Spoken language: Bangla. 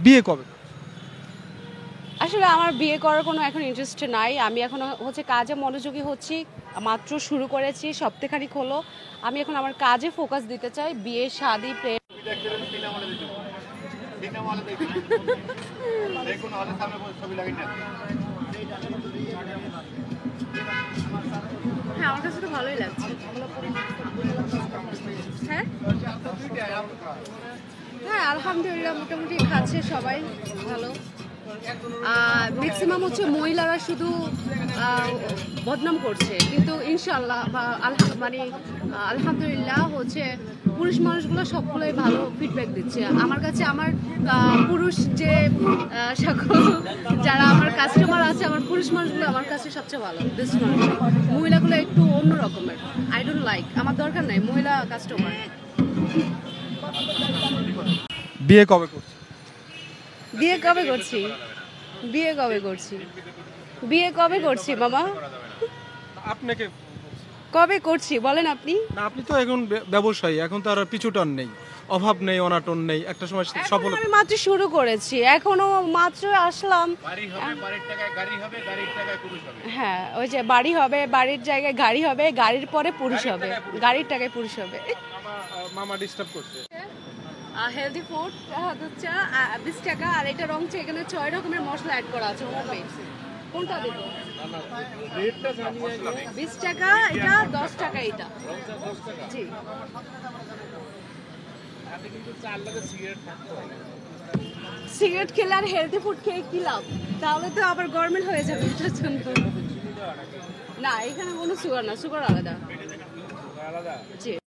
বিয়ে কবে? আসলে আমার বিয়ে করার কোনো এখন ইন্টারেস্ট নাই। আমি এখন হচ্ছে কাজে মনোযোগী হচ্ছি। মাত্র শুরু করেছি, সপ্তাহখানেক হলো। আমি এখন আমার কাজে ফোকাস দিতে চাই। বিয়ে, শাদী, প্রেম। হ্যাঁ, আমার কাছে তো ভালোই লাগছে। হ্যাঁ, হ্যাঁ, আলহামদুলিল্লাহ মোটামুটি খাচ্ছে সবাই ভালো। ম্যাক্সিমাম হচ্ছে মহিলারা শুধু বদনাম করছে, কিন্তু ইনশাল্লাহ বা মানে আলহামদুলিল্লাহ হচ্ছে পুরুষ মানুষগুলো সবগুলোই ভালো ফিডব্যাক দিচ্ছে আমার কাছে। আমার পুরুষ যে সকল যারা আমার কাস্টমার আছে, আমার পুরুষ মানুষগুলো আমার কাছে সবচেয়ে ভালো। মহিলাগুলো একটু অন্য রকমের। আই ডোন্ট লাইক, আমার দরকার নাই মহিলা কাস্টমার। বিয়ে কবে করছে? বিয়ে কবে করছি? বিয়ে কবে করছি? বিয়ে কবে করছি মামা? আপনাকে কবে করছি বলেন আপনি? না, আপনি তো এখন ব্যবসায়ী, এখন তো আর পিছুটান নেই, অভাব নেই, অনাটন নেই, একটা সময় সফল। আমি মাত্র শুরু করেছি, এখনো মাত্র আসলাম। হ্যাঁ, ওই যে বাড়ি হবে, বাড়ির জায়গায় গাড়ি হবে, গাড়ির পরে পুরুষ হবে, গাড়ির টাকায় পুরুষ হবে। মামা ডিস্টার্ব করছে। হেলদি ফুড হচ্ছে 20 টাকা, আর এটা রং চা, এখানে 6 রকমের মশলা অ্যাড করা আছে। কোনটা দেব? 20 টাকা এটা, 10 টাকা এটা। জি, সিগারেট খেলে আর হেলদি ফুড খেয়ে কি লাভ? তাহলে তো আবার গরমিল হয়ে যাবে এটার জন্য। না, এখানে কোনো সুগার না, সুগার আলাদা। জি।